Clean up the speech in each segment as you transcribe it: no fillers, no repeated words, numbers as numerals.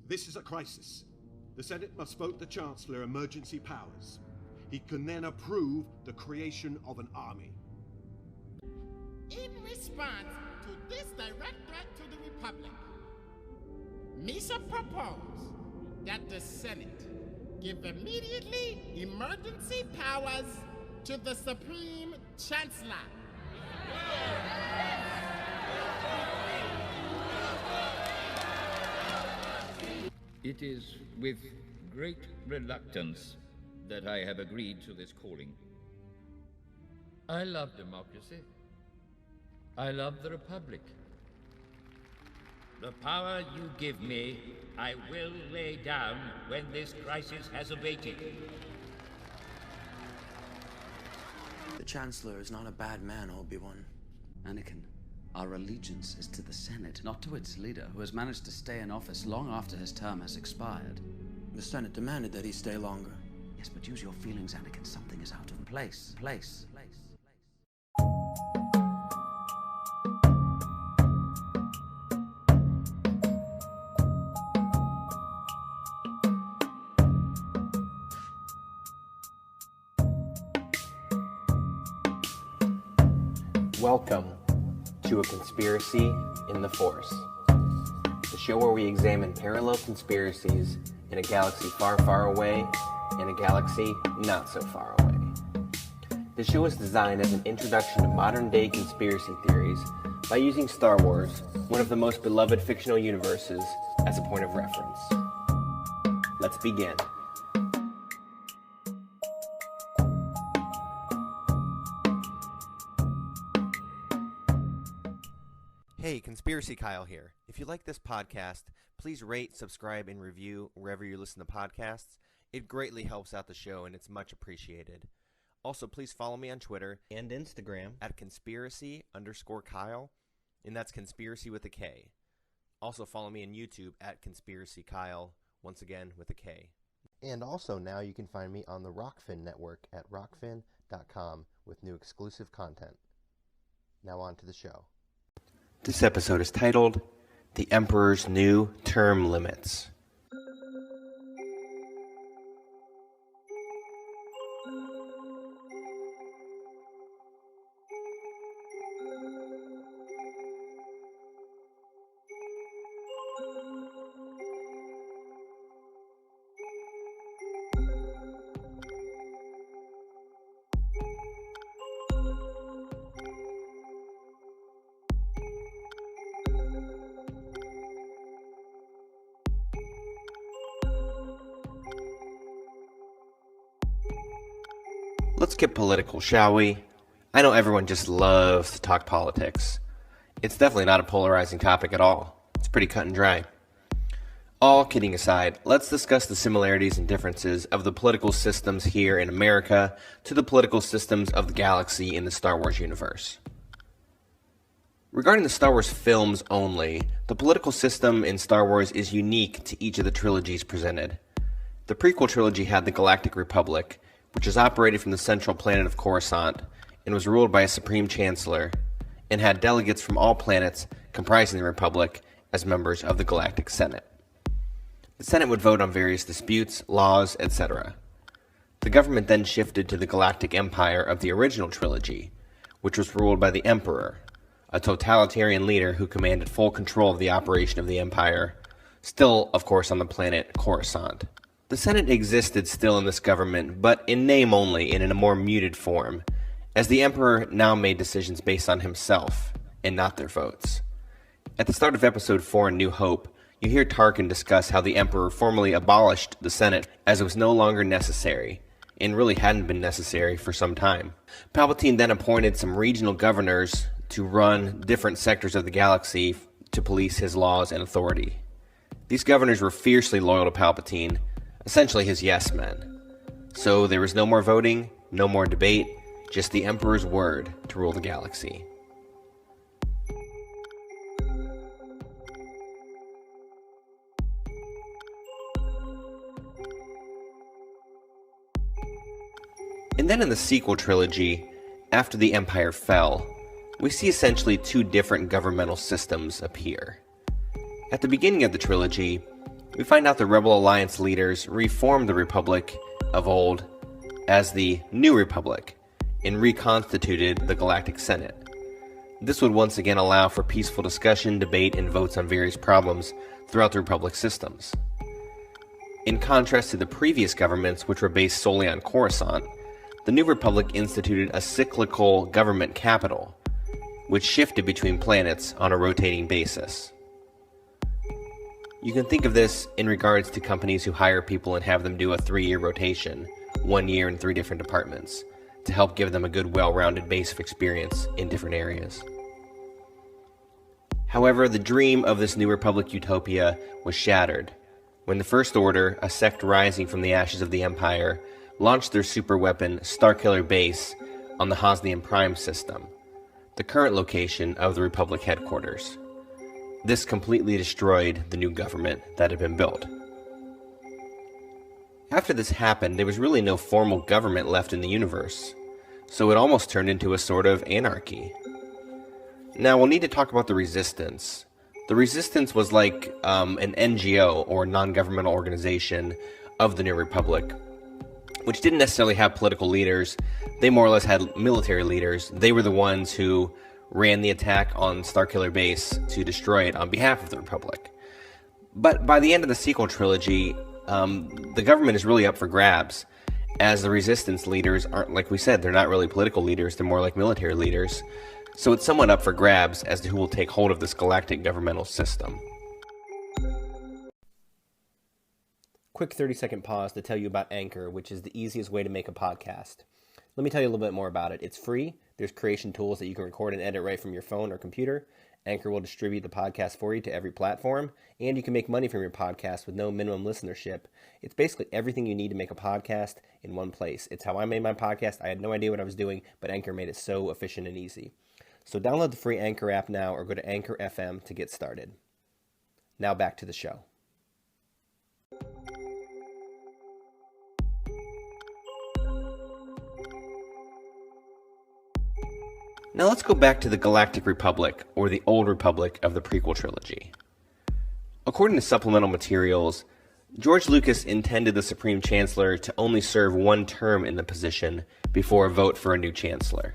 This is a crisis. The Senate must vote the Chancellor emergency powers. He can then approve the creation of an army. In response to this direct threat to the Republic, Misa proposed that the Senate give immediately emergency powers to the Supreme Chancellor. It is with great reluctance that I have agreed to this calling. I love democracy. I love the Republic. The power you give me, I will lay down when this crisis has abated. The Chancellor is not a bad man, Obi-Wan. Anakin, our allegiance is to the Senate, not to its leader, who has managed to stay in office long after his term has expired. The Senate demanded that he stay longer. Yes, but use your feelings, Anakin. Something is out of place. Welcome to A Conspiracy in the Force, the show where we examine parallel conspiracies in a galaxy far, far away and a galaxy not so far away. This show is designed as an introduction to modern-day conspiracy theories by using Star Wars, one of the most beloved fictional universes, as a point of reference. Let's begin. Hey, Conspiracy Kyle here. If you like this podcast, please rate, subscribe, and review wherever you listen to podcasts. It greatly helps out the show, and it's much appreciated. Also, please follow me on Twitter and Instagram at conspiracy_Kyle, and that's conspiracy with a K. Also, follow me on YouTube at Conspiracy Kyle, once again with a K. And also, now you can find me on the Rockfin Network at rockfin.com with new exclusive content. Now on to the show. This episode is titled, The Emperor's New Term Limits. Let's get political, shall we? I know everyone just loves to talk politics. It's definitely not a polarizing topic at all. It's pretty cut and dry. All kidding aside, let's discuss the similarities and differences of the political systems here in America to the political systems of the galaxy in the Star Wars universe. Regarding the Star Wars films only, the political system in Star Wars is unique to each of the trilogies presented. The prequel trilogy had the Galactic Republic, which is operated from the central planet of Coruscant and was ruled by a Supreme Chancellor, and had delegates from all planets comprising the Republic as members of the Galactic Senate. The Senate would vote on various disputes, laws, etc. The government then shifted to the Galactic Empire of the original trilogy, which was ruled by the Emperor, a totalitarian leader who commanded full control of the operation of the Empire, still, of course, on the planet Coruscant. The Senate existed still in this government, but in name only and in a more muted form, as the Emperor now made decisions based on himself, and not their votes. At the start of Episode 4 in New Hope, you hear Tarkin discuss how the Emperor formally abolished the Senate as it was no longer necessary, and really hadn't been necessary for some time. Palpatine then appointed some regional governors to run different sectors of the galaxy to police his laws and authority. These governors were fiercely loyal to Palpatine, essentially his yes men. So there was no more voting, no more debate, just the Emperor's word to rule the galaxy. And then in the sequel trilogy, after the Empire fell, we see essentially two different governmental systems appear. At the beginning of the trilogy, we find out the Rebel Alliance leaders reformed the Republic of old as the New Republic and reconstituted the Galactic Senate. This would once again allow for peaceful discussion, debate, and votes on various problems throughout the Republic's systems. In contrast to the previous governments, which were based solely on Coruscant, the New Republic instituted a cyclical government capital, which shifted between planets on a rotating basis. You can think of this in regards to companies who hire people and have them do a 3-year rotation, 1 year in 3 different departments, to help give them a good, well-rounded base of experience in different areas. However, the dream of this New Republic utopia was shattered when the First Order, a sect rising from the ashes of the Empire, launched their superweapon Starkiller Base on the Hosnian Prime system, the current location of the Republic headquarters. This completely destroyed the new government that had been built. After this happened, there was really no formal government left in the universe, so it almost turned into a sort of anarchy. Now, we'll need to talk about the Resistance. The Resistance was like an NGO, or non-governmental organization, of the New Republic, which didn't necessarily have political leaders. They more or less had military leaders. They were the ones who ran the attack on Starkiller Base to destroy it on behalf of the Republic. But by the end of the sequel trilogy, the government is really up for grabs, as the Resistance leaders aren't, like we said, they're not really political leaders, they're more like military leaders. So it's somewhat up for grabs as to who will take hold of this galactic governmental system. Quick 30-second pause to tell you about Anchor, which is the easiest way to make a podcast. Let me tell you a little bit more about it. It's free. There's creation tools that you can record and edit right from your phone or computer. Anchor will distribute the podcast for you to every platform, and you can make money from your podcast with no minimum listenership. It's basically everything you need to make a podcast in one place. It's how I made my podcast. I had no idea what I was doing, but Anchor made it so efficient and easy. So download the free Anchor app now or go to Anchor FM to get started. Now back to the show. Now let's go back to the Galactic Republic, or the Old Republic of the prequel trilogy. According to supplemental materials, George Lucas intended the Supreme Chancellor to only serve 1 term in the position before a vote for a new Chancellor.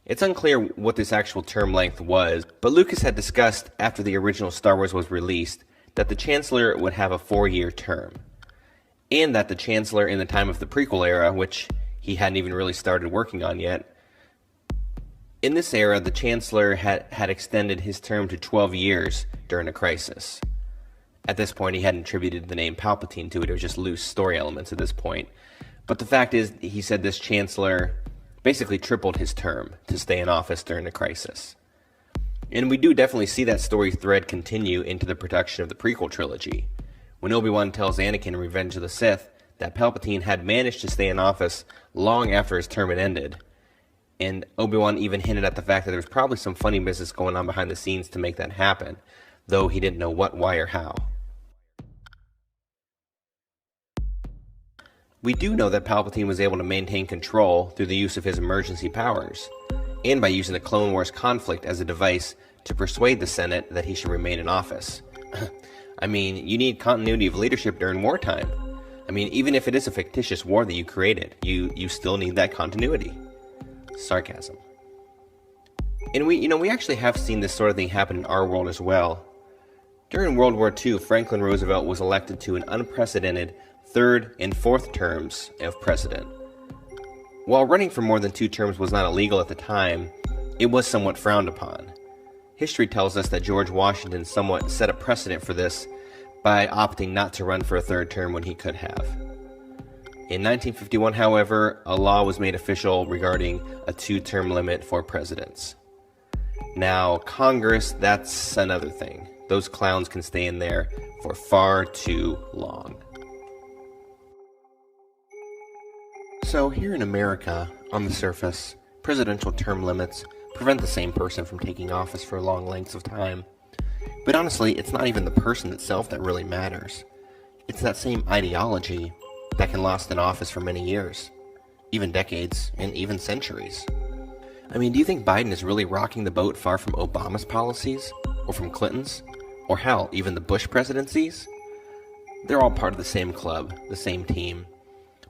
It's unclear what this actual term length was, but Lucas had discussed after the original Star Wars was released that the Chancellor would have a 4-year term, and that the Chancellor in the time of the prequel era, which he hadn't even really started working on yet, in this era, the Chancellor had extended his term to 12 years during a crisis. At this point, he hadn't attributed the name Palpatine to it. It was just loose story elements at this point. But the fact is, he said this Chancellor basically tripled his term to stay in office during a crisis. And we do definitely see that story thread continue into the production of the prequel trilogy, when Obi-Wan tells Anakin in Revenge of the Sith that Palpatine had managed to stay in office long after his term had ended. And Obi-Wan even hinted at the fact that there was probably some funny business going on behind the scenes to make that happen, though he didn't know what, why, or how. We do know that Palpatine was able to maintain control through the use of his emergency powers, and by using the Clone Wars conflict as a device to persuade the Senate that he should remain in office. I mean, you need continuity of leadership during wartime. I mean, even if it is a fictitious war that you created, you still need that continuity. Sarcasm. And we actually have seen this sort of thing happen in our world as well. During World War II, Franklin Roosevelt was elected to an unprecedented 3rd and 4th terms of president. While running for more than 2 terms was not illegal at the time, it was somewhat frowned upon. History tells us that George Washington somewhat set a precedent for this by opting not to run for a 3rd term when he could have. In 1951, however, a law was made official regarding a 2-term limit for presidents. Now, Congress, that's another thing. Those clowns can stay in there for far too long. So here in America, on the surface, presidential term limits prevent the same person from taking office for long lengths of time. But honestly, it's not even the person itself that really matters. It's that same ideology that can last in office for many years, even decades, and even centuries. I mean, do you think Biden is really rocking the boat far from Obama's policies, or from Clinton's, or hell, even the Bush presidencies? They're all part of the same club, the same team,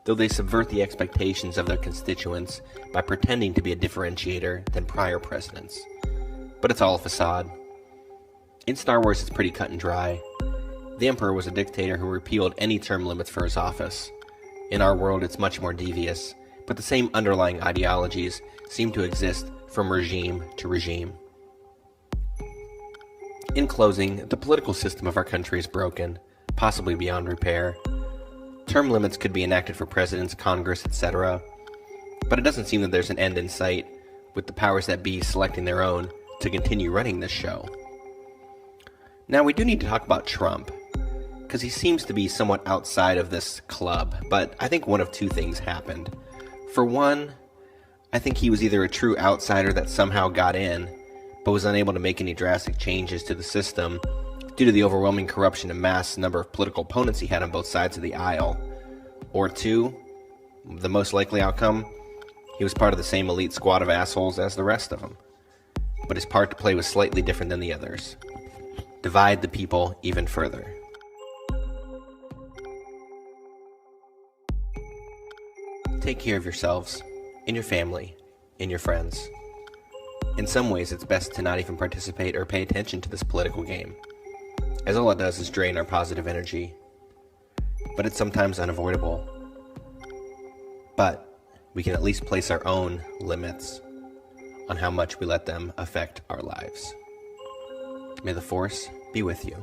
though they subvert the expectations of their constituents by pretending to be a differentiator than prior presidents. But it's all a facade. In Star Wars, it's pretty cut and dry. The Emperor was a dictator who repealed any term limits for his office. In our world, it's much more devious, but the same underlying ideologies seem to exist from regime to regime. In closing, the political system of our country is broken, possibly beyond repair. Term limits could be enacted for presidents, Congress, etc., but it doesn't seem that there's an end in sight, with the powers that be selecting their own to continue running this show. Now, we do need to talk about Trump, because he seems to be somewhat outside of this club, but I think one of two things happened. For one, I think he was either a true outsider that somehow got in, but was unable to make any drastic changes to the system due to the overwhelming corruption and mass number of political opponents he had on both sides of the aisle. Or two, the most likely outcome, he was part of the same elite squad of assholes as the rest of them. But his part to play was slightly different than the others. Divide the people even further. Take care of yourselves, and your family, and your friends. In some ways, it's best to not even participate or pay attention to this political game, as all it does is drain our positive energy. But it's sometimes unavoidable. But we can at least place our own limits on how much we let them affect our lives. May the Force be with you.